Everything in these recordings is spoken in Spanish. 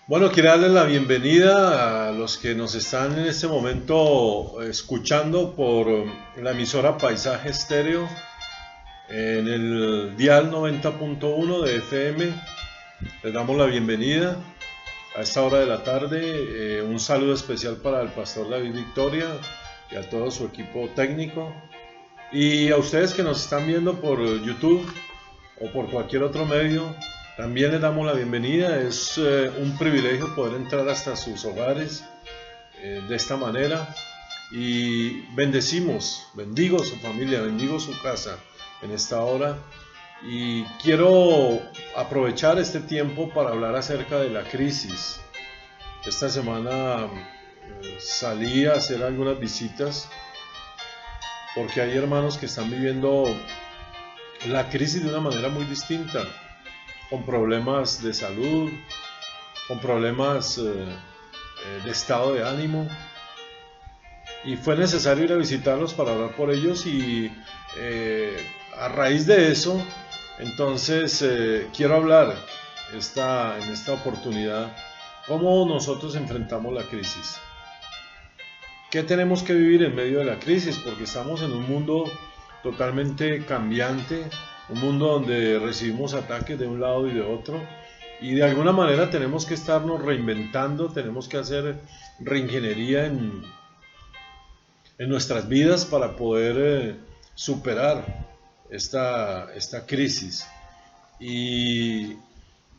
Bueno, quiero darles la bienvenida a los que nos están en este momento escuchando por la emisora Paisaje Estéreo en el dial 90.1 de FM. Les damos la bienvenida a esta hora de la tarde. Un saludo especial para el pastor David Victoria y a todo su equipo técnico. Y a ustedes que nos están viendo por YouTube o por cualquier otro medio, también les damos la bienvenida. Es un privilegio poder entrar hasta sus hogares de esta manera y bendigo su familia, bendigo su casa en esta hora. Y quiero aprovechar este tiempo para hablar acerca de la crisis. Esta semana salí a hacer algunas visitas porque hay hermanos que están viviendo la crisis de una manera muy distinta, con problemas de salud, con problemas de estado de ánimo, y fue necesario ir a visitarlos para hablar por ellos. Y a raíz de eso, entonces quiero hablar en esta oportunidad cómo nosotros enfrentamos la crisis. ¿Qué tenemos que vivir en medio de la crisis? Porque estamos en un mundo totalmente cambiante, un mundo donde recibimos ataques de un lado y de otro, y de alguna manera tenemos que estarnos reinventando, tenemos que hacer reingeniería en nuestras vidas para poder superar esta crisis. Y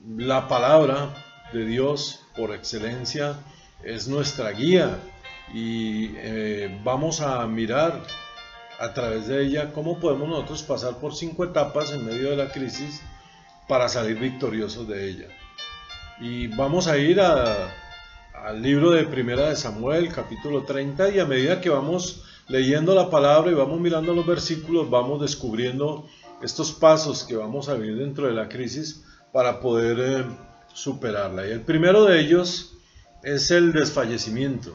la palabra de Dios por excelencia es nuestra guía, y vamos a mirar a través de ella cómo podemos nosotros pasar por 5 etapas en medio de la crisis para salir victoriosos de ella. Y vamos a ir al libro de Primera de Samuel, capítulo 30, y a medida que vamos leyendo la palabra y vamos mirando los versículos, vamos descubriendo estos pasos que vamos a vivir dentro de la crisis para poder superarla. Y el primero de ellos es el desfallecimiento.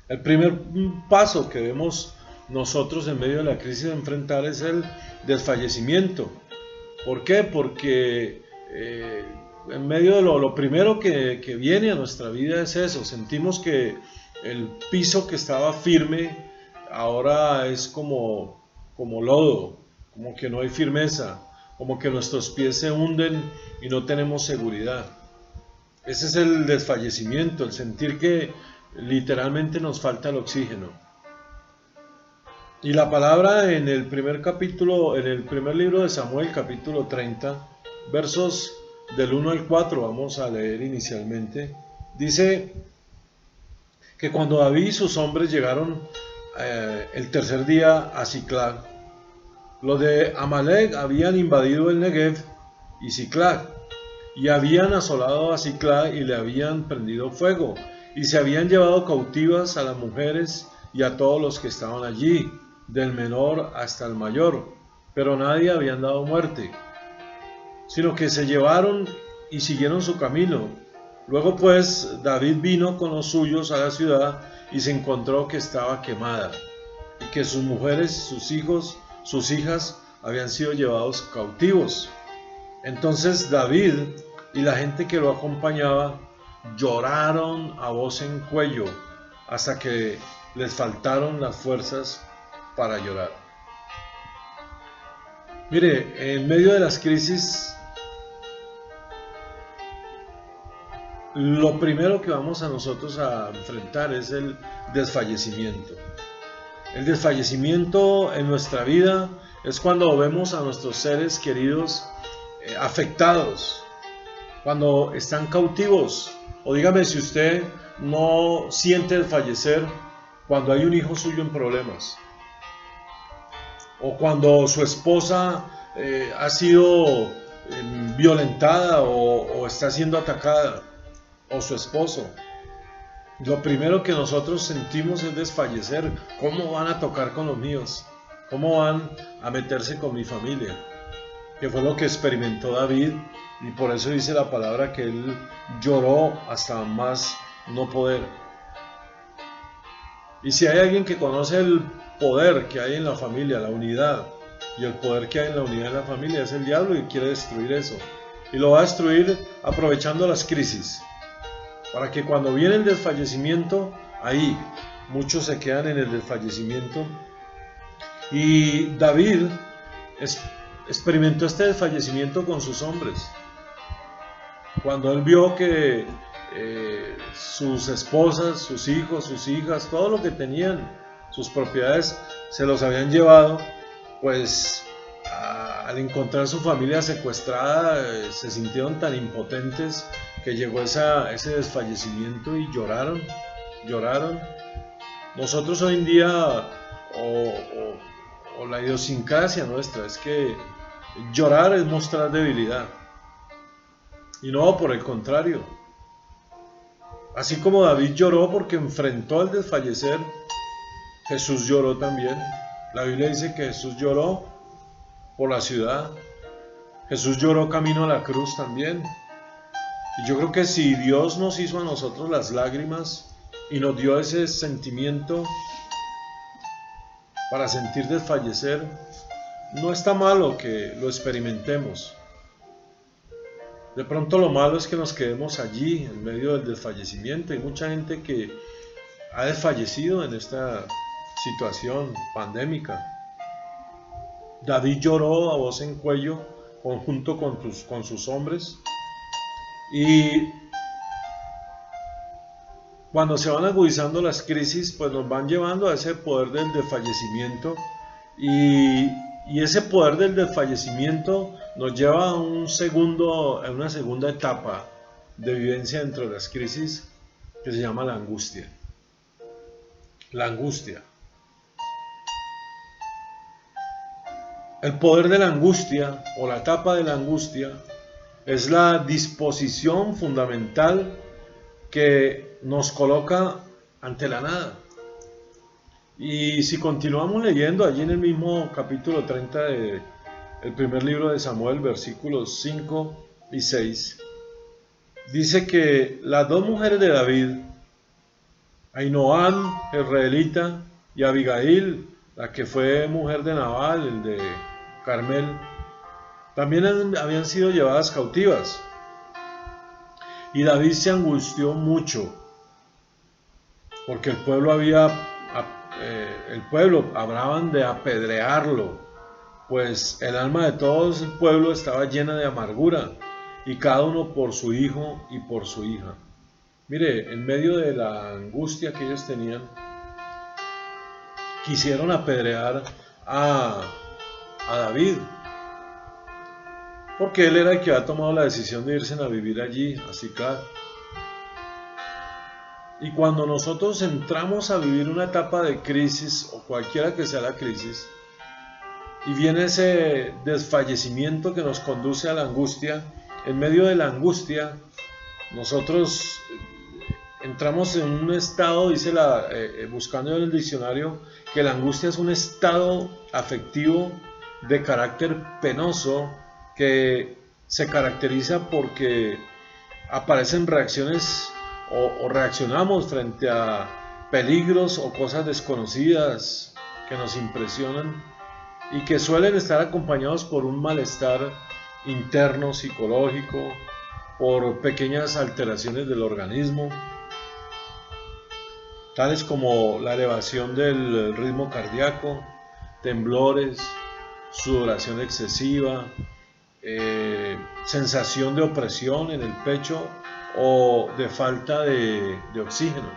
El primer paso que debemos nosotros en medio de la crisis de enfrentar es el desfallecimiento. ¿Por qué? Porque en medio de lo primero que viene a nuestra vida es eso. Sentimos que el piso que estaba firme ahora es como lodo, como que no hay firmeza, como que nuestros pies se hunden y no tenemos seguridad. Ese es el desfallecimiento, el sentir que literalmente nos falta el oxígeno. Y la palabra en el primer capítulo, en el primer libro de Samuel, capítulo 30, versos del 1 al 4, vamos a leer inicialmente, dice que cuando David y sus hombres llegaron el tercer día a Siclag, los de Amalek habían invadido el Negev y Siclag, y habían asolado a Siclag y le habían prendido fuego, y se habían llevado cautivas a las mujeres y a todos los que estaban allí, del menor hasta el mayor, pero nadie habían dado muerte, sino que se llevaron y siguieron su camino. Luego pues David vino con los suyos a la ciudad y se encontró que estaba quemada, y que sus mujeres, sus hijos, sus hijas habían sido llevados cautivos. Entonces David y la gente que lo acompañaba lloraron a voz en cuello hasta que les faltaron las fuerzas para llorar. Mire, en medio de las crisis, lo primero que vamos a nosotros a enfrentar es el desfallecimiento. El desfallecimiento en nuestra vida es cuando vemos a nuestros seres queridos afectados, cuando están cautivos. O dígame si usted no siente desfallecer cuando hay un hijo suyo en problemas, o cuando su esposa ha sido violentada o está siendo atacada, o su esposo. Lo primero que nosotros sentimos es desfallecer. ¿Cómo van a tocar con los míos? ¿Cómo van a meterse con mi familia? Que fue lo que experimentó David, y por eso dice la palabra que él lloró hasta más no poder. Y si hay alguien que conoce el poder que hay en la familia, la unidad, y el poder que hay en la unidad de la familia, es el diablo, y quiere destruir eso. y lo va a destruir aprovechando las crisis, para que cuando viene el desfallecimiento, ahí muchos se quedan en el desfallecimiento. Y David experimentó este desfallecimiento con sus hombres, cuando él vio que sus esposas, sus hijos, sus hijas, todo lo que tenían, sus propiedades, se los habían llevado, pues al encontrar su familia secuestrada, se sintieron tan impotentes que llegó ese desfallecimiento y lloraron. Nosotros hoy en día, o la idiosincrasia nuestra, es que llorar es mostrar debilidad, y no, por el contrario. Así como David lloró porque enfrentó el desfallecer, Jesús lloró también. La Biblia dice que Jesús lloró por la ciudad. Jesús lloró camino a la cruz también. Y yo creo que si Dios nos hizo a nosotros las lágrimas y nos dio ese sentimiento para sentir desfallecer, no está malo que lo experimentemos. De pronto lo malo es que nos quedemos allí en medio del desfallecimiento. Hay mucha gente que ha desfallecido en esta situación pandémica. David lloró a voz en cuello junto con sus hombres, y cuando se van agudizando las crisis, pues nos van llevando a ese poder del desfallecimiento, y ese poder del desfallecimiento nos lleva a una segunda etapa de vivencia dentro de las crisis, que se llama la angustia. La angustia. El poder de la angustia, o la etapa de la angustia, es la disposición fundamental que nos coloca ante la nada. Y si continuamos leyendo allí en el mismo capítulo 30 del primer libro de Samuel, versículos 5 y 6, dice que las dos mujeres de David, Ahinoam, israelita, y Abigail, la que fue mujer de Nabal, el de Carmel, también habían sido llevadas cautivas. Y David se angustió mucho, porque el pueblo hablaban de apedrearlo, pues el alma de todo el pueblo estaba llena de amargura, y cada uno por su hijo y por su hija. Mire, en medio de la angustia que ellos tenían, quisieron apedrear a David, porque él era el que había tomado la decisión de irse a vivir allí, a Siclag. Y cuando nosotros entramos a vivir una etapa de crisis, o cualquiera que sea la crisis, y viene ese desfallecimiento que nos conduce a la angustia, en medio de la angustia, nosotros entramos en un estado, dice buscando en el diccionario, que la angustia es un estado afectivo de carácter penoso que se caracteriza porque aparecen reacciones o reaccionamos frente a peligros o cosas desconocidas que nos impresionan y que suelen estar acompañados por un malestar interno, psicológico, por pequeñas alteraciones del organismo, tales como la elevación del ritmo cardíaco, temblores, sudoración excesiva, sensación de opresión en el pecho o de falta de oxígeno.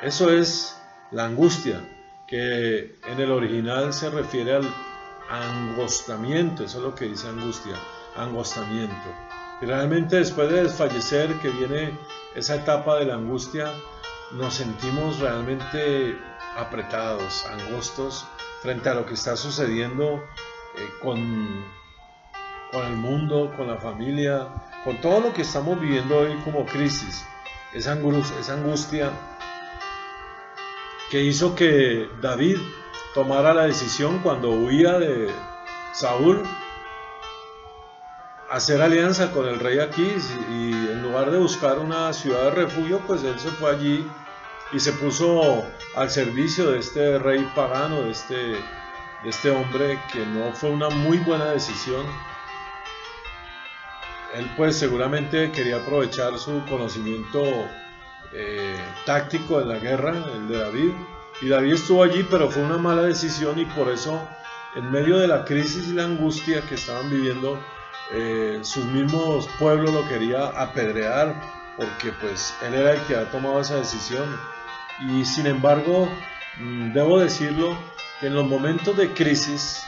Eso es la angustia, que en el original se refiere al angostamiento. Eso es lo que dice angustia, angostamiento. Y realmente después de desfallecer, que viene esa etapa de la angustia, nos sentimos realmente apretados, angostos frente a lo que está sucediendo con el mundo, con la familia, con todo lo que estamos viviendo hoy como crisis. Esa angustia que hizo que David tomara la decisión, cuando huía de Saúl, hacer alianza con el rey Aquís, y en lugar de buscar una ciudad de refugio, pues él se fue allí y se puso al servicio de este rey pagano, de este hombre, que no fue una muy buena decisión. Él pues seguramente quería aprovechar su conocimiento táctico en la guerra, el de David, y David estuvo allí, pero fue una mala decisión, y por eso en medio de la crisis y la angustia que estaban viviendo, sus mismos pueblos lo quería apedrear, porque pues él era el que había tomado esa decisión. Y sin embargo, debo decirlo, que en los momentos de crisis,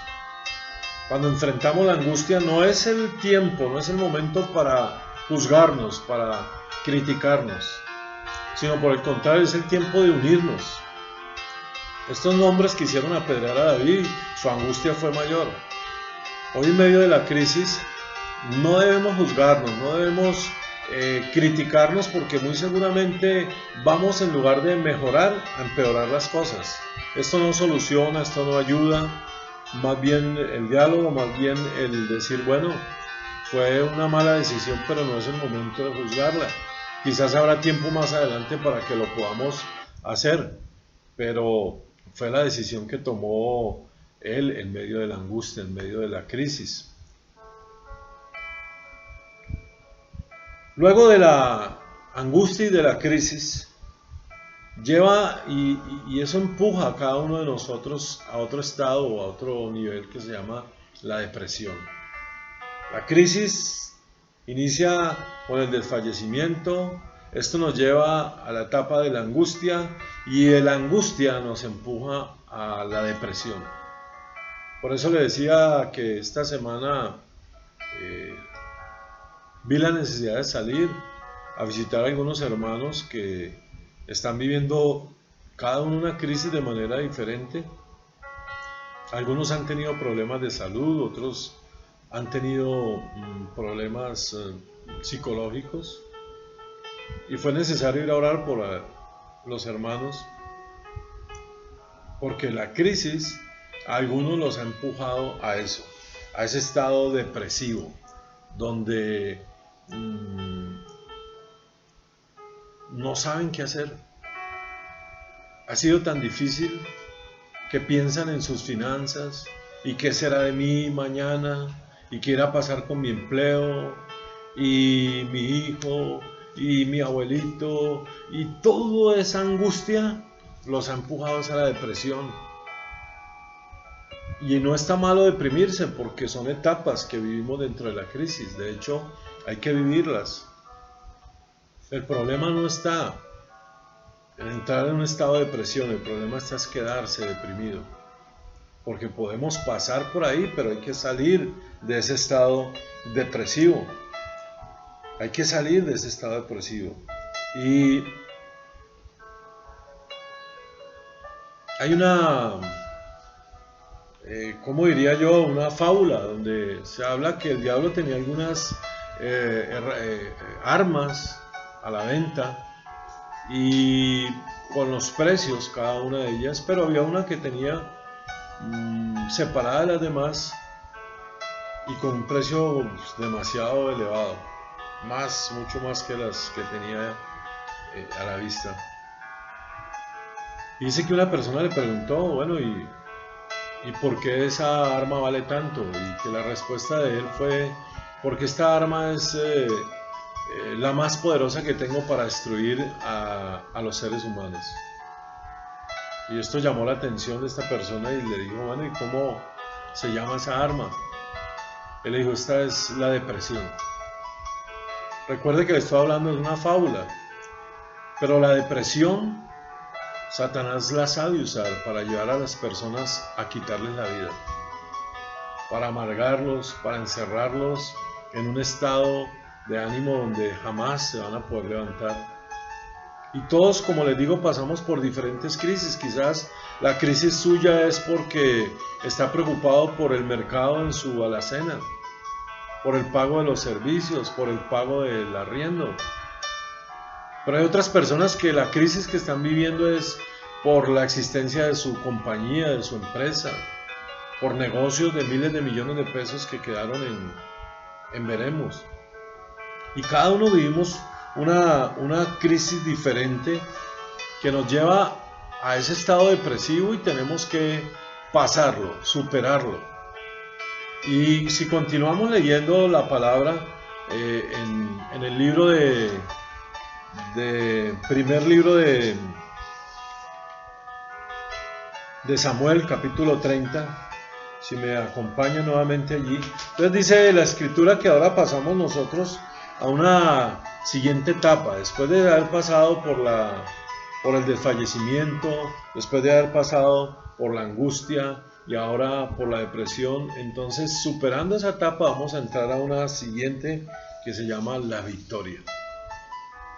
cuando enfrentamos la angustia, no es el tiempo, no es el momento para juzgarnos, para criticarnos, sino por el contrario, es el tiempo de unirnos. Estos hombres quisieron apedrear a David, su angustia fue mayor. Hoy en medio de la crisis no debemos juzgarnos, no debemos criticarnos, porque muy seguramente vamos, en lugar de mejorar, a empeorar las cosas. Esto no soluciona, esto no ayuda. Más bien el diálogo, más bien el decir, bueno, fue una mala decisión, pero no es el momento de juzgarla. Quizás habrá tiempo más adelante para que lo podamos hacer, pero fue la decisión que tomó él en medio de la angustia, en medio de la crisis. Luego de la angustia y de la crisis, lleva y eso empuja a cada uno de nosotros a otro estado o a otro nivel que se llama la depresión. La crisis inicia con el desfallecimiento, esto nos lleva a la etapa de la angustia, y de la angustia nos empuja a la depresión. Por eso le decía que esta semana vi la necesidad de salir a visitar a algunos hermanos que están viviendo cada uno una crisis de manera diferente. Algunos han tenido problemas de salud, otros han tenido problemas psicológicos, y fue necesario ir a orar por los hermanos, porque la crisis a algunos los ha empujado a eso, a ese estado depresivo, donde no saben qué hacer. Ha sido tan difícil que piensan en sus finanzas y qué será de mí mañana, y qué irá a pasar con mi empleo y mi hijo y mi abuelito, y toda esa angustia los ha empujado a la depresión. Y no está malo deprimirse, porque son etapas que vivimos dentro de la crisis. De hecho, hay que vivirlas. El problema no está en entrar en un estado de depresión, el problema está en quedarse deprimido, porque podemos pasar por ahí, pero hay que salir de ese estado depresivo. Hay que salir de ese estado depresivo. Y hay una, ¿cómo diría yo? Una fábula donde se habla que el diablo tenía algunas armas a la venta, y con los precios cada una de ellas, pero había una que tenía separada de las demás y con un precio demasiado elevado, mucho más que las que tenía a la vista. Y dice que una persona le preguntó, bueno, ¿y por qué esa arma vale tanto? Y que la respuesta de él fue, porque esta arma es la más poderosa que tengo para destruir a los seres humanos. Y esto llamó la atención de esta persona, y le dijo, bueno, ¿y cómo se llama esa arma? Él le dijo, esta es la depresión. Recuerde que le estoy hablando de una fábula, pero la depresión Satanás la sabe usar para llevar a las personas a quitarles la vida, para amargarlos, para encerrarlos en un estado de ánimo donde jamás se van a poder levantar. Y todos, como les digo, pasamos por diferentes crisis. Quizás la crisis suya es porque está preocupado por el mercado en su alacena, por el pago de los servicios, por el pago del arriendo. Pero hay otras personas que la crisis que están viviendo es por la existencia de su compañía, de su empresa, por negocios de miles de millones de pesos que quedaron en veremos. Y cada uno vivimos una crisis diferente que nos lleva a ese estado depresivo, y tenemos que pasarlo, superarlo. Y si continuamos leyendo la palabra, en el libro primer libro de Samuel, capítulo 30, si me acompaña nuevamente allí. Entonces dice la escritura que ahora pasamos nosotros a una siguiente etapa, después de haber pasado por el desfallecimiento, después de haber pasado por la angustia y ahora por la depresión. Entonces, superando esa etapa, vamos a entrar a una siguiente que se llama la victoria.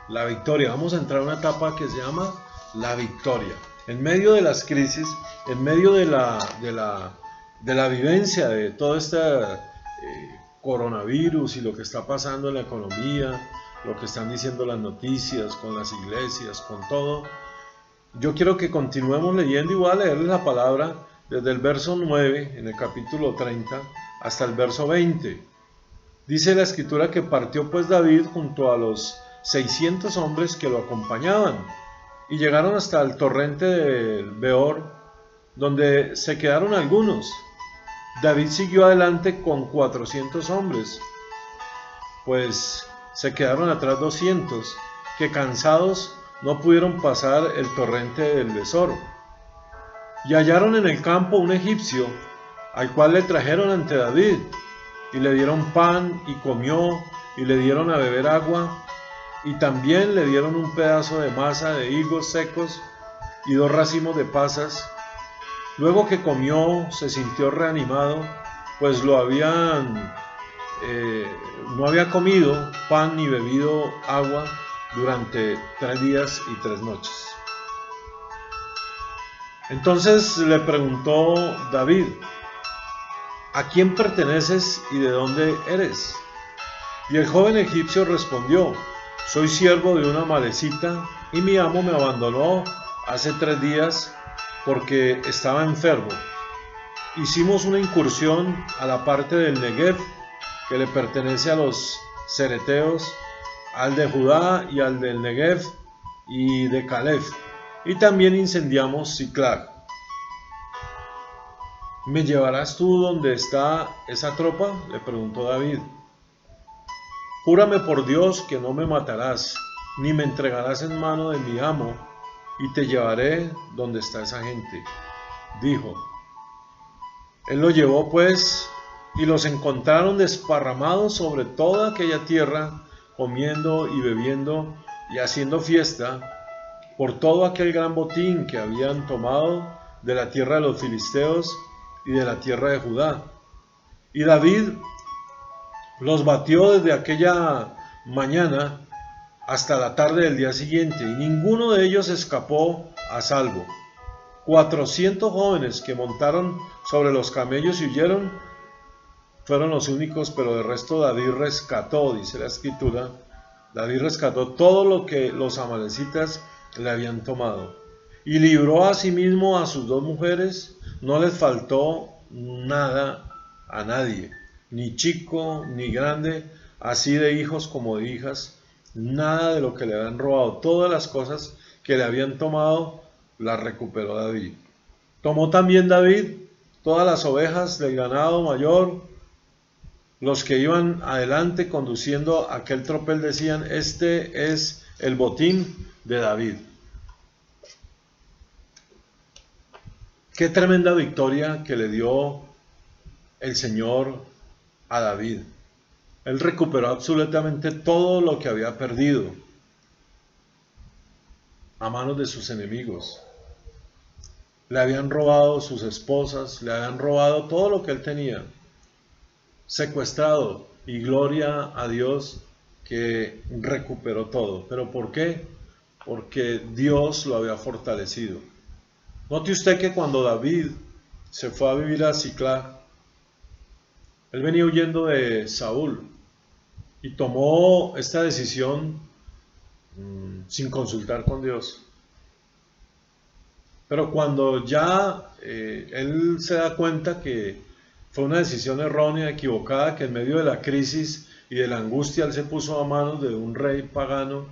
La victoria, vamos a entrar a una etapa que se llama la victoria. En medio de las crisis, en medio de la vivencia de todo este coronavirus y lo que está pasando en la economía, lo que están diciendo las noticias, con las iglesias, con todo, yo quiero que continuemos leyendo y voy a leerles la palabra desde el verso 9 en el capítulo 30 hasta el verso 20. Dice la escritura que partió pues David junto a los 600 hombres que lo acompañaban y llegaron hasta el torrente del Beor, donde se quedaron algunos. David siguió adelante con 400 hombres, pues se quedaron atrás 200, que cansados no pudieron pasar el torrente del Besor. Y hallaron en el campo un egipcio, al cual le trajeron ante David, y le dieron pan y comió, y le dieron a beber agua, y también le dieron un pedazo de masa de higos secos y 2 racimos de pasas. Luego que comió, se sintió reanimado, pues no había comido pan ni bebido agua durante 3 días y 3 noches. Entonces le preguntó David: ¿a quién perteneces y de dónde eres? Y el joven egipcio respondió: soy siervo de una amalecita y mi amo me abandonó hace 3 días porque estaba enfermo. Hicimos una incursión a la parte del Negev que le pertenece a los cereteos, al de Judá y al del Negev y de Caleb, y también incendiamos Siclag. ¿Me llevarás tú donde está esa tropa?, le preguntó David. Júrame por Dios que no me matarás, ni me entregarás en mano de mi amo, y te llevaré donde está esa gente, dijo. Él lo llevó pues, y los encontraron desparramados sobre toda aquella tierra, comiendo y bebiendo y haciendo fiesta por todo aquel gran botín que habían tomado de la tierra de los filisteos y de la tierra de Judá. Y David los batió desde aquella mañana hasta la tarde del día siguiente, y ninguno de ellos escapó a salvo. 400 jóvenes que montaron sobre los camellos y huyeron fueron los únicos, pero de resto David rescató, dice la escritura, David rescató todo lo que los amalecitas le habían tomado. Y libró a sí mismo a sus 2 mujeres, no les faltó nada a nadie, ni chico ni grande, así de hijos como de hijas, nada de lo que le habían robado. Todas las cosas que le habían tomado las recuperó David. Tomó también David todas las ovejas del ganado mayor. Los que iban adelante conduciendo aquel tropel decían: este es el botín de David. Qué tremenda victoria que le dio el Señor a David. Él recuperó absolutamente todo lo que había perdido a manos de sus enemigos. Le habían robado sus esposas, le habían robado todo lo que él tenía, secuestrado, y gloria a Dios que recuperó todo. ¿Pero por qué? Porque Dios lo había fortalecido. Note usted que cuando David se fue a vivir a Siclag, él venía huyendo de Saúl y tomó esta decisión sin consultar con Dios. Pero cuando ya él se da cuenta que fue una decisión errónea, equivocada, que en medio de la crisis y de la angustia él se puso a manos de un rey pagano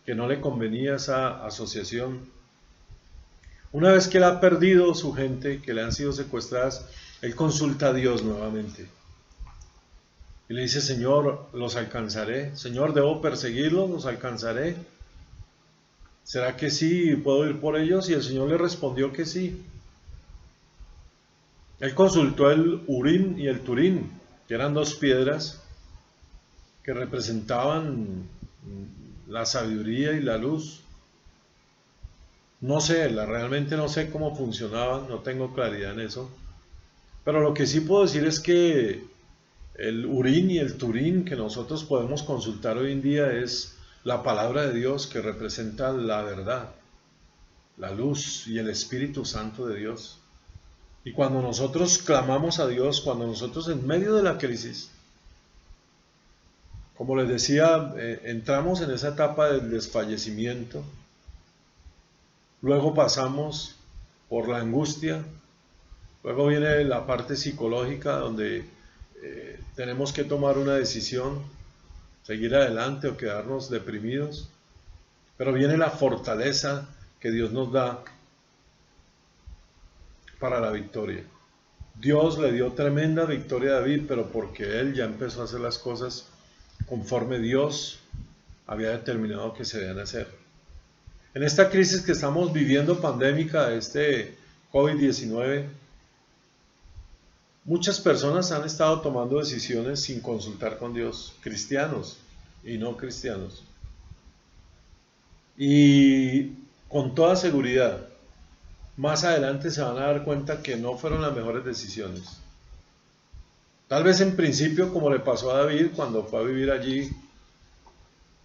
que no le convenía esa asociación. Una vez que él ha perdido su gente, que le han sido secuestradas, él consulta a Dios nuevamente. Y le dice, Señor, los alcanzaré. Señor, ¿debo perseguirlos? ¿Los alcanzaré? ¿Será que sí puedo ir por ellos? Y el Señor le respondió que sí. Él consultó el Urim y el Turim, que eran dos piedras que representaban la sabiduría y la luz. No sé, realmente no sé cómo funcionaban, no tengo claridad en eso. Pero lo que sí puedo decir es que el Urim y el Turim que nosotros podemos consultar hoy en día es la palabra de Dios, que representa la verdad, la luz y el Espíritu Santo de Dios. Y cuando nosotros clamamos a Dios, cuando nosotros en medio de la crisis, como les decía, entramos en esa etapa del desfallecimiento, luego pasamos por la angustia, luego viene la parte psicológica donde tenemos que tomar una decisión, seguir adelante o quedarnos deprimidos, pero viene la fortaleza que Dios nos da para la victoria. Dios le dio tremenda victoria a David, pero porque él ya empezó a hacer las cosas conforme Dios había determinado que se debían hacer. En esta crisis que estamos viviendo pandémica, este COVID-19, muchas personas han estado tomando decisiones sin consultar con Dios, cristianos y no cristianos. Y con toda seguridad, más adelante se van a dar cuenta que no fueron las mejores decisiones. Tal vez en principio, como le pasó a David cuando fue a vivir allí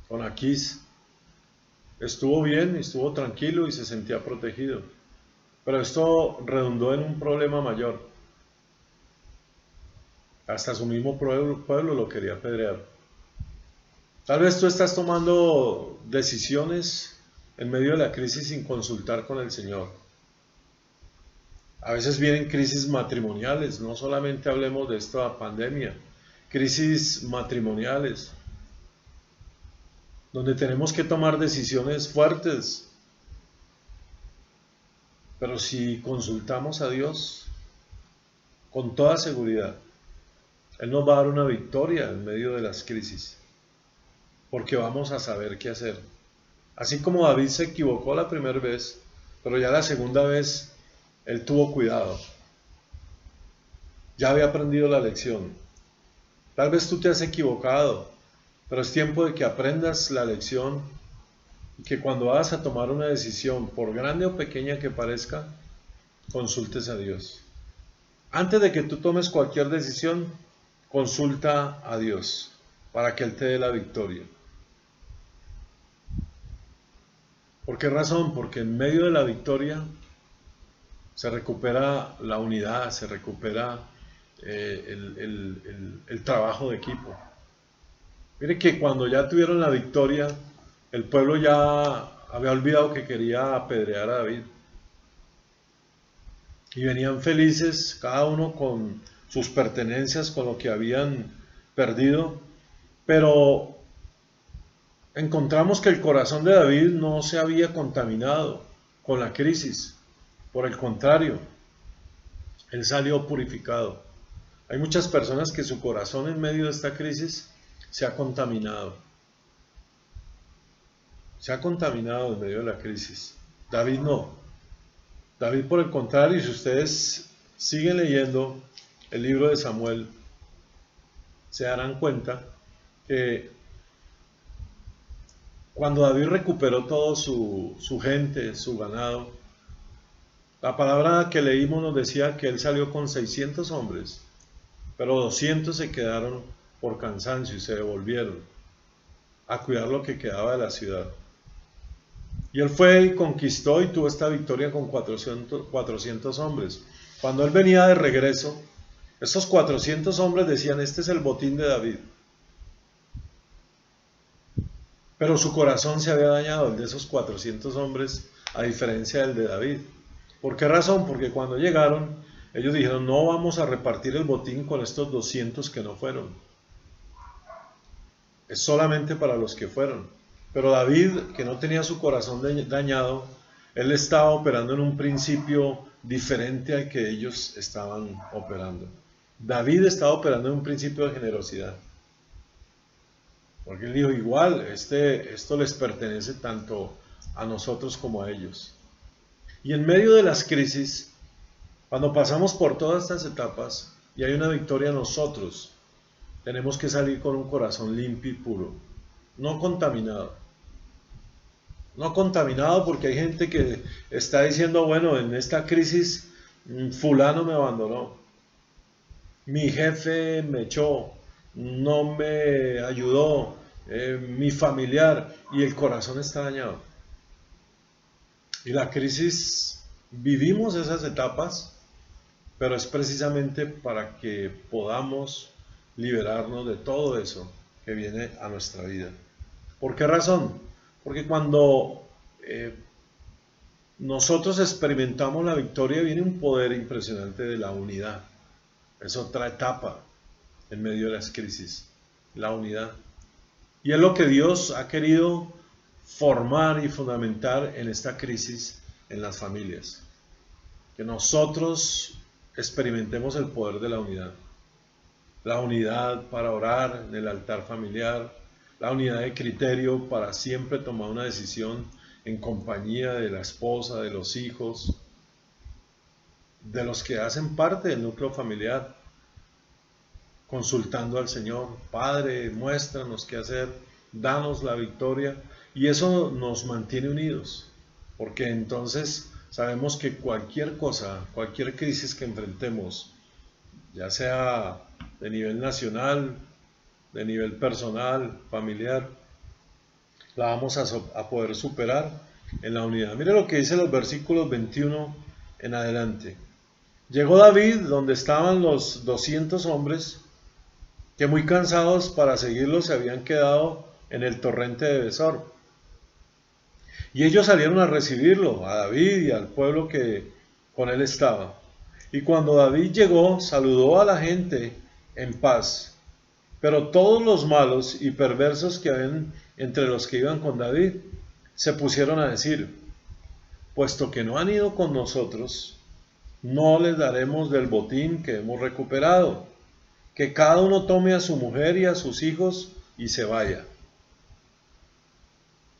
con Aquís, estuvo bien, estuvo tranquilo y se sentía protegido. Pero esto redundó en un problema mayor. Hasta su mismo pueblo lo quería apedrear. Tal vez tú estás tomando decisiones en medio de la crisis sin consultar con el Señor. A veces vienen crisis matrimoniales, no solamente hablemos de esta pandemia, crisis matrimoniales, donde tenemos que tomar decisiones fuertes. Pero si consultamos a Dios, con toda seguridad, Él nos va a dar una victoria en medio de las crisis, porque vamos a saber qué hacer. Así como David se equivocó la primera vez, pero ya la segunda vez él tuvo cuidado. Ya había aprendido la lección. Tal vez tú te has equivocado, pero es tiempo de que aprendas la lección y que cuando vas a tomar una decisión, por grande o pequeña que parezca, consultes a Dios. Antes de que tú tomes cualquier decisión, consulta a Dios para que Él te dé la victoria. ¿Por qué razón? Porque en medio de la victoria se recupera la unidad, se recupera el trabajo de equipo. Mire que cuando ya tuvieron la victoria, el pueblo ya había olvidado que quería apedrear a David. Y venían felices, cada uno con sus pertenencias, con lo que habían perdido, pero encontramos que el corazón de David no se había contaminado con la crisis. Por el contrario, él salió purificado. Hay muchas personas que su corazón en medio de esta crisis se ha contaminado. Se ha contaminado en medio de la crisis. David no. David, por el contrario, si ustedes siguen leyendo el libro de Samuel, se darán cuenta que cuando David recuperó todo su gente, su ganado, la palabra que leímos nos decía que él salió con 600 hombres, pero 200 se quedaron por cansancio y se devolvieron a cuidar lo que quedaba de la ciudad. Y él fue y conquistó y tuvo esta victoria con 400 hombres. Cuando él venía de regreso, estos 400 hombres decían, este es el botín de David. Pero su corazón se había dañado, el de esos 400 hombres, a diferencia del de David. ¿Por qué razón? Porque cuando llegaron, ellos dijeron, no vamos a repartir el botín con estos 200 que no fueron. Es solamente para los que fueron. Pero David, que no tenía su corazón dañado, él estaba operando en un principio diferente al que ellos estaban operando. David estaba operando en un principio de generosidad. Porque él dijo, igual, esto les pertenece tanto a nosotros como a ellos. Y en medio de las crisis, cuando pasamos por todas estas etapas y hay una victoria, nosotros tenemos que salir con un corazón limpio y puro, no contaminado. No contaminado porque hay gente que está diciendo, bueno, en esta crisis fulano me abandonó, mi jefe me echó, no me ayudó, mi familiar, y el corazón está dañado. Y la crisis, vivimos esas etapas, pero es precisamente para que podamos liberarnos de todo eso que viene a nuestra vida. ¿Por qué razón? Porque cuando nosotros experimentamos la victoria, viene un poder impresionante de la unidad. Es otra etapa en medio de las crisis, la unidad. Y es lo que Dios ha querido formar y fundamentar en esta crisis en las familias. Que nosotros experimentemos el poder de la unidad. La unidad para orar en el altar familiar, la unidad de criterio para siempre tomar una decisión en compañía de la esposa, de los hijos, de los que hacen parte del núcleo familiar, consultando al Señor, Padre, muéstranos qué hacer, danos la victoria, y eso nos mantiene unidos, porque entonces sabemos que cualquier cosa, cualquier crisis que enfrentemos, ya sea de nivel nacional, de nivel personal, familiar, la vamos a poder superar en la unidad. Mire lo que dice los versículos 21 en adelante. Llegó David donde estaban los 200 hombres que muy cansados para seguirlo se habían quedado en el torrente de Besor. Y ellos salieron a recibirlo, a David y al pueblo que con él estaba. Y cuando David llegó, saludó a la gente en paz. Pero todos los malos y perversos que habían entre los que iban con David se pusieron a decir, puesto que no han ido con nosotros, no les daremos del botín que hemos recuperado, que cada uno tome a su mujer y a sus hijos y se vaya.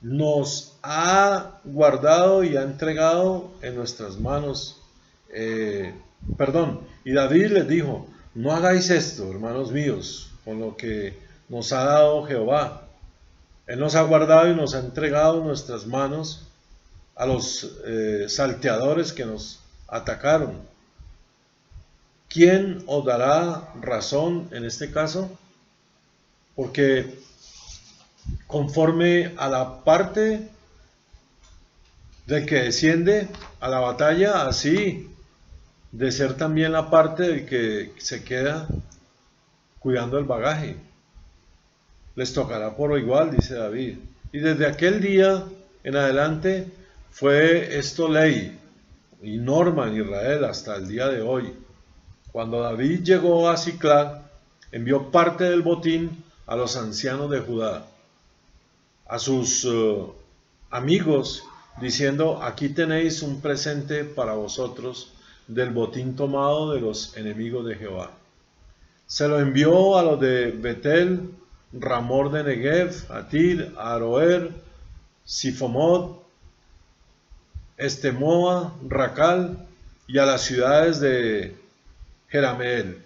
Nos ha guardado y ha entregado en nuestras manos. Y David les dijo, no hagáis esto, hermanos míos, con lo que nos ha dado Jehová. Él nos ha guardado y nos ha entregado en nuestras manos a los salteadores que nos atacaron. ¿Quién os dará razón en este caso? Porque conforme a la parte del que desciende a la batalla, así de ser también la parte del que se queda cuidando el bagaje. Les tocará por igual, dice David. Y desde aquel día en adelante fue esto ley y norma en Israel hasta el día de hoy. Cuando David llegó a Siclag, envió parte del botín a los ancianos de Judá, a sus amigos, diciendo, aquí tenéis un presente para vosotros del botín tomado de los enemigos de Jehová. Se lo envió a los de Betel, Ramor de Negev, Atir, Aroer, Sifomod, Estemoa, Racal y a las ciudades de Jerameel.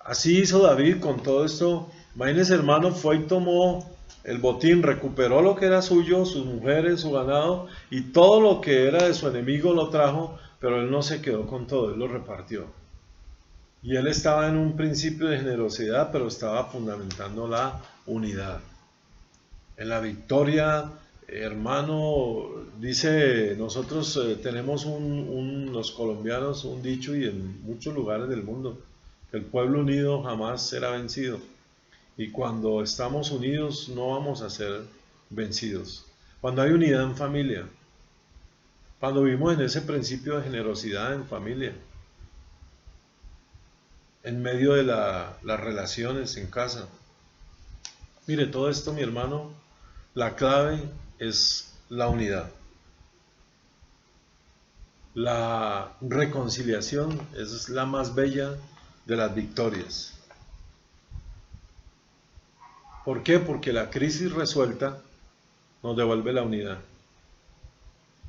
Así hizo David con todo esto. Imagínense, hermano, fue y tomó el botín, recuperó lo que era suyo, sus mujeres, su ganado, y todo lo que era de su enemigo lo trajo, pero él no se quedó con todo, él lo repartió. Y él estaba en un principio de generosidad, pero estaba fundamentando la unidad. En la victoria, hermano, dice, nosotros tenemos los colombianos un dicho, y en muchos lugares del mundo, que el pueblo unido jamás será vencido. Y cuando estamos unidos no vamos a ser vencidos. Cuando hay unidad en familia, cuando vivimos en ese principio de generosidad en familia, en medio de las relaciones en casa. Mire, todo esto, mi hermano, la clave es la unidad. La reconciliación es la más bella de las victorias. ¿Por qué? Porque la crisis resuelta nos devuelve la unidad.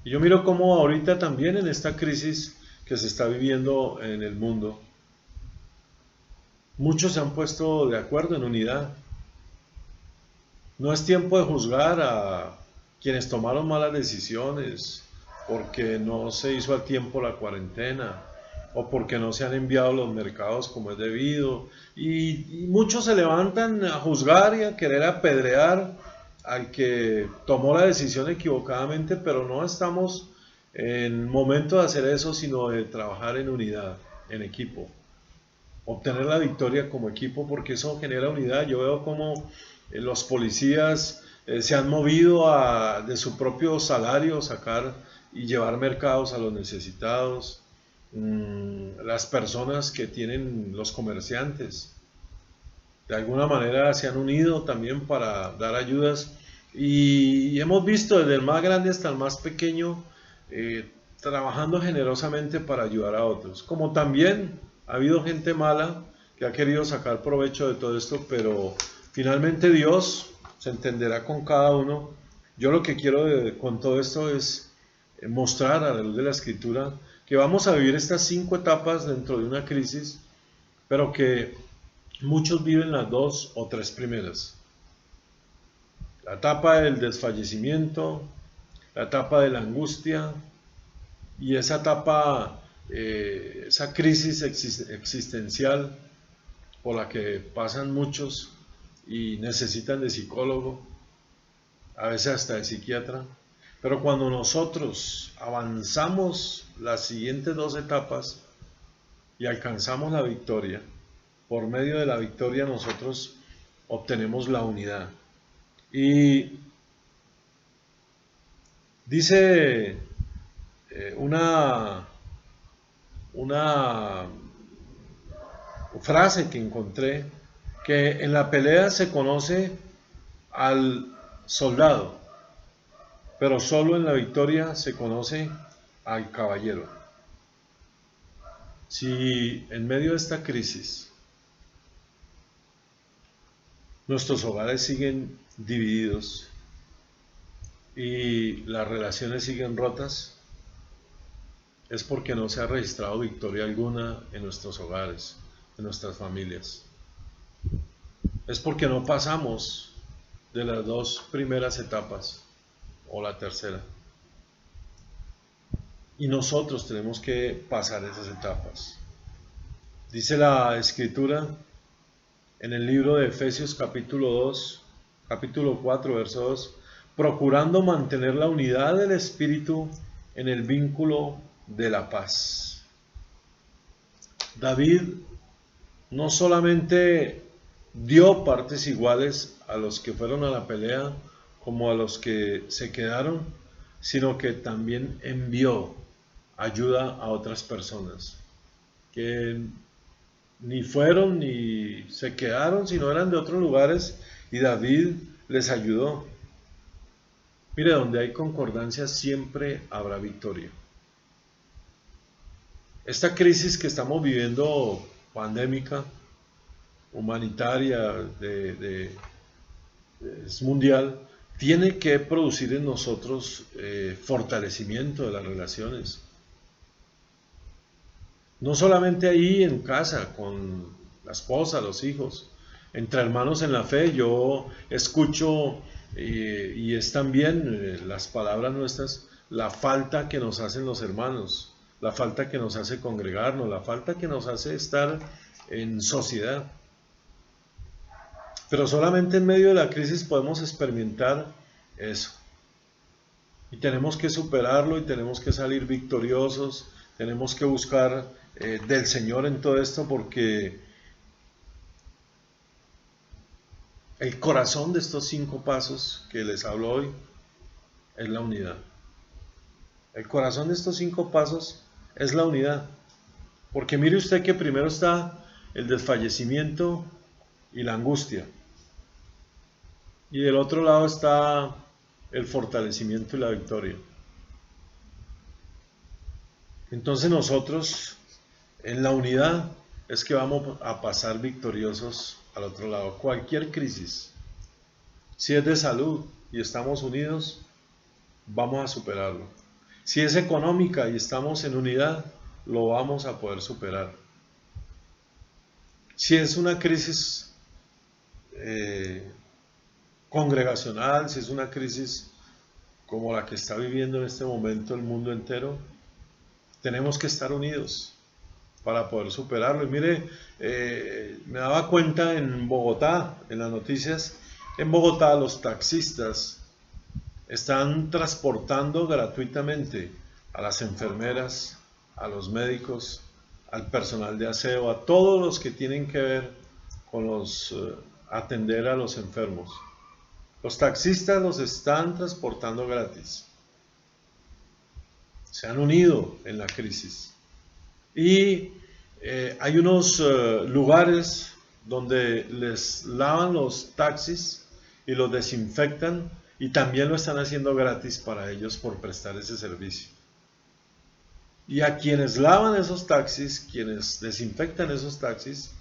Y yo miro cómo ahorita también en esta crisis que se está viviendo en el mundo, muchos se han puesto de acuerdo en unidad. No es tiempo de juzgar a quienes tomaron malas decisiones porque no se hizo a tiempo la cuarentena o porque no se han enviado los mercados como es debido. Y muchos se levantan a juzgar y a querer apedrear al que tomó la decisión equivocadamente, pero no estamos en momento de hacer eso, sino de trabajar en unidad, en equipo, obtener la victoria como equipo, porque eso genera unidad. Yo veo como los policías se han movido de su propio salario sacar y llevar mercados a los necesitados, las personas que tienen los comerciantes, de alguna manera se han unido también para dar ayudas y hemos visto desde el más grande hasta el más pequeño trabajando generosamente para ayudar a otros. Como también ha habido gente mala que ha querido sacar provecho de todo esto, pero finalmente Dios se entenderá con cada uno. Yo lo que quiero con todo esto es mostrar a la luz de la Escritura que vamos a vivir estas 5 etapas dentro de una crisis, pero que muchos viven las 2 o 3 primeras. La etapa del desfallecimiento, la etapa de la angustia y esa etapa, esa crisis existencial por la que pasan muchos y necesitan de psicólogo, a veces hasta de psiquiatra. Pero cuando nosotros avanzamos las siguientes 2 etapas y alcanzamos la victoria, por medio de la victoria nosotros obtenemos la unidad. Y dice una frase que encontré, que en la pelea se conoce al soldado, pero solo en la victoria se conoce al caballero. Si en medio de esta crisis nuestros hogares siguen divididos y las relaciones siguen rotas, es porque no se ha registrado victoria alguna en nuestros hogares, en nuestras familias. Es porque no pasamos de las 2 primeras etapas o la tercera. Y nosotros tenemos que pasar esas etapas. Dice la Escritura en el libro de Efesios capítulo 4, verso 2, procurando mantener la unidad del Espíritu en el vínculo de la paz. David no solamente dio partes iguales a los que fueron a la pelea como a los que se quedaron, sino que también envió ayuda a otras personas que ni fueron ni se quedaron, sino eran de otros lugares y David les ayudó. Mire, donde hay concordancia siempre habrá victoria. Esta crisis que estamos viviendo, pandémica, humanitaria, es mundial, tiene que producir en nosotros fortalecimiento de las relaciones. No solamente ahí en casa, con la esposa, los hijos, entre hermanos en la fe. Yo escucho y es también las palabras nuestras, la falta que nos hacen los hermanos, la falta que nos hace congregarnos, la falta que nos hace estar en sociedad. Pero solamente en medio de la crisis podemos experimentar eso. Y tenemos que superarlo y tenemos que salir victoriosos, tenemos que buscar del Señor en todo esto, porque el corazón de estos 5 pasos que les hablo hoy es la unidad. El corazón de estos 5 pasos es la unidad. Porque mire usted que primero está el desfallecimiento y la angustia. Y del otro lado está el fortalecimiento y la victoria. Entonces nosotros en la unidad es que vamos a pasar victoriosos al otro lado. Cualquier crisis, Si es de salud y estamos unidos, vamos a superarlo. Si es económica y estamos en unidad, lo vamos a poder superar. Si es una crisis congregacional, si es una crisis como la que está viviendo en este momento el mundo entero, tenemos que estar unidos para poder superarlo. Y mire, me daba cuenta en Bogotá, en las noticias, en Bogotá los taxistas están transportando gratuitamente a las enfermeras, a los médicos, al personal de aseo, a todos los que tienen que ver con atender a los enfermos. Los taxistas los están transportando gratis. Se han unido en la crisis. Y hay unos lugares donde les lavan los taxis y los desinfectan, y también lo están haciendo gratis para ellos por prestar ese servicio. Y a quienes lavan esos taxis, quienes desinfectan esos taxis,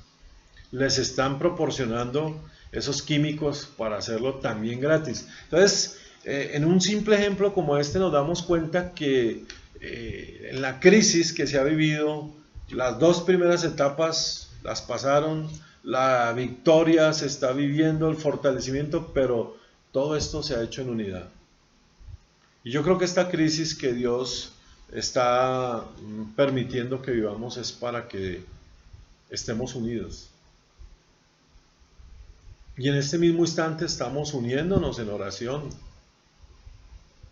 les están proporcionando esos químicos para hacerlo también gratis. Entonces, en un simple ejemplo como este nos damos cuenta que en la crisis que se ha vivido, las dos primeras etapas las pasaron, la victoria se está viviendo, el fortalecimiento, pero todo esto se ha hecho en unidad. Y yo creo que esta crisis que Dios está permitiendo que vivamos es para que estemos unidos. Y en este mismo instante estamos uniéndonos en oración.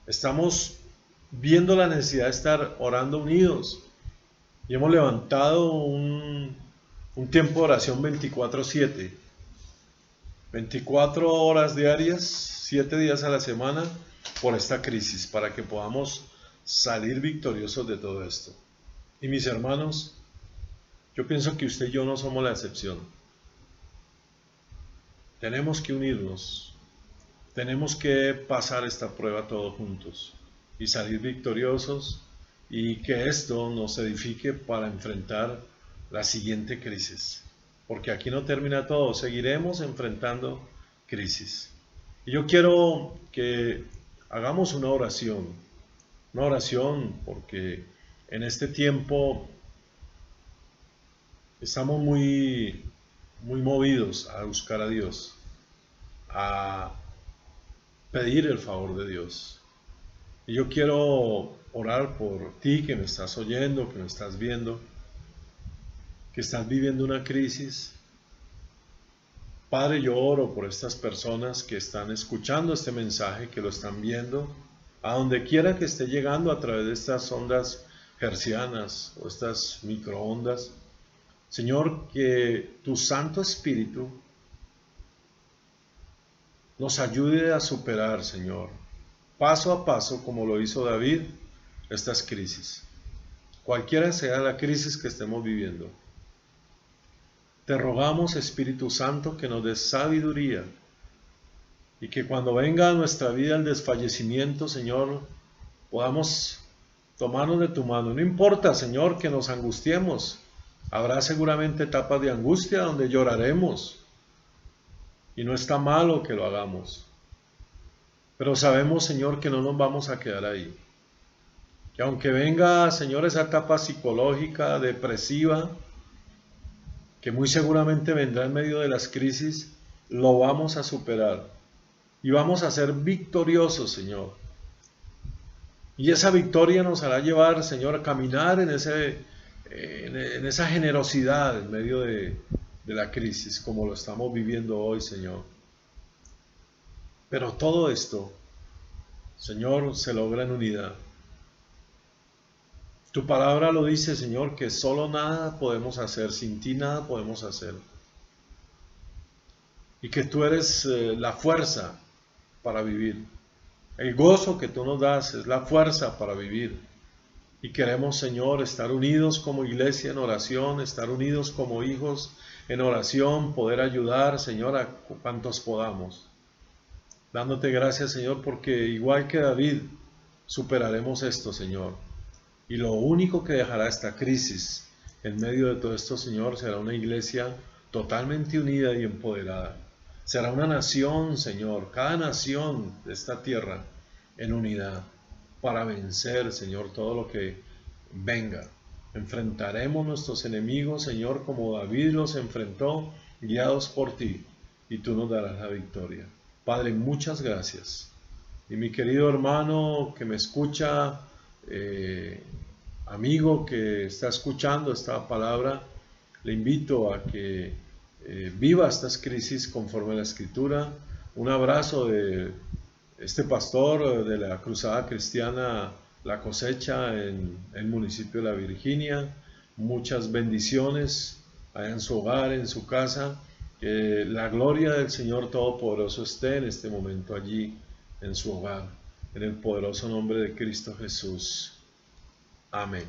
Estamos viendo la necesidad de estar orando unidos. Y hemos levantado un tiempo de oración 24/7. 24 horas diarias, 7 días a la semana, por esta crisis, para que podamos salir victoriosos de todo esto. Y mis hermanos, yo pienso que usted y yo no somos la excepción. Tenemos que unirnos, tenemos que pasar esta prueba todos juntos y salir victoriosos, y que esto nos edifique para enfrentar la siguiente crisis, porque aquí no termina todo, seguiremos enfrentando crisis. Y yo quiero que hagamos una oración porque en este tiempo estamos muy movidos a buscar a Dios, a pedir el favor de Dios. Y yo quiero orar por ti que me estás oyendo, que me estás viendo, que estás viviendo una crisis. Padre, yo oro por estas personas que están escuchando este mensaje, que lo están viendo, a donde quiera que esté llegando a través de estas ondas hercianas o estas microondas. Señor, que tu Santo Espíritu nos ayude a superar, Señor, paso a paso, como lo hizo David, estas crisis. Cualquiera sea la crisis que estemos viviendo. Te rogamos, Espíritu Santo, que nos des sabiduría y que cuando venga a nuestra vida el desfallecimiento, Señor, podamos tomarnos de tu mano. No importa, Señor, que nos angustiemos. Habrá seguramente etapas de angustia donde lloraremos y no está malo que lo hagamos. Pero sabemos, Señor, que no nos vamos a quedar ahí. Que aunque venga, Señor, esa etapa psicológica, depresiva, que muy seguramente vendrá en medio de las crisis, lo vamos a superar y vamos a ser victoriosos, Señor. Y esa victoria nos hará llevar, Señor, a caminar en esa generosidad en medio de la crisis, como lo estamos viviendo hoy, Señor. Pero todo esto, Señor, se logra en unidad. Tu palabra lo dice, Señor, que solo nada podemos hacer, sin ti nada podemos hacer. Y que tú eres la fuerza para vivir. El gozo que tú nos das es la fuerza para vivir. Y queremos, Señor, estar unidos como iglesia en oración, estar unidos como hijos en oración, poder ayudar, Señor, a cuantos podamos. Dándote gracias, Señor, porque igual que David, superaremos esto, Señor. Y lo único que dejará esta crisis en medio de todo esto, Señor, será una iglesia totalmente unida y empoderada. Será una nación, Señor, cada nación de esta tierra en unidad para vencer, Señor, todo lo que venga. Enfrentaremos nuestros enemigos, Señor, como David los enfrentó, guiados por ti, y tú nos darás la victoria. Padre, muchas gracias. Y mi querido hermano que me escucha, amigo que está escuchando esta palabra, le invito a que viva estas crisis conforme a la Escritura. Un abrazo de este pastor de la Cruzada Cristiana La Cosecha en el municipio de La Virginia. Muchas bendiciones allá en su hogar, en su casa. Que la gloria del Señor Todopoderoso esté en este momento allí en su hogar, en el poderoso nombre de Cristo Jesús. Amén.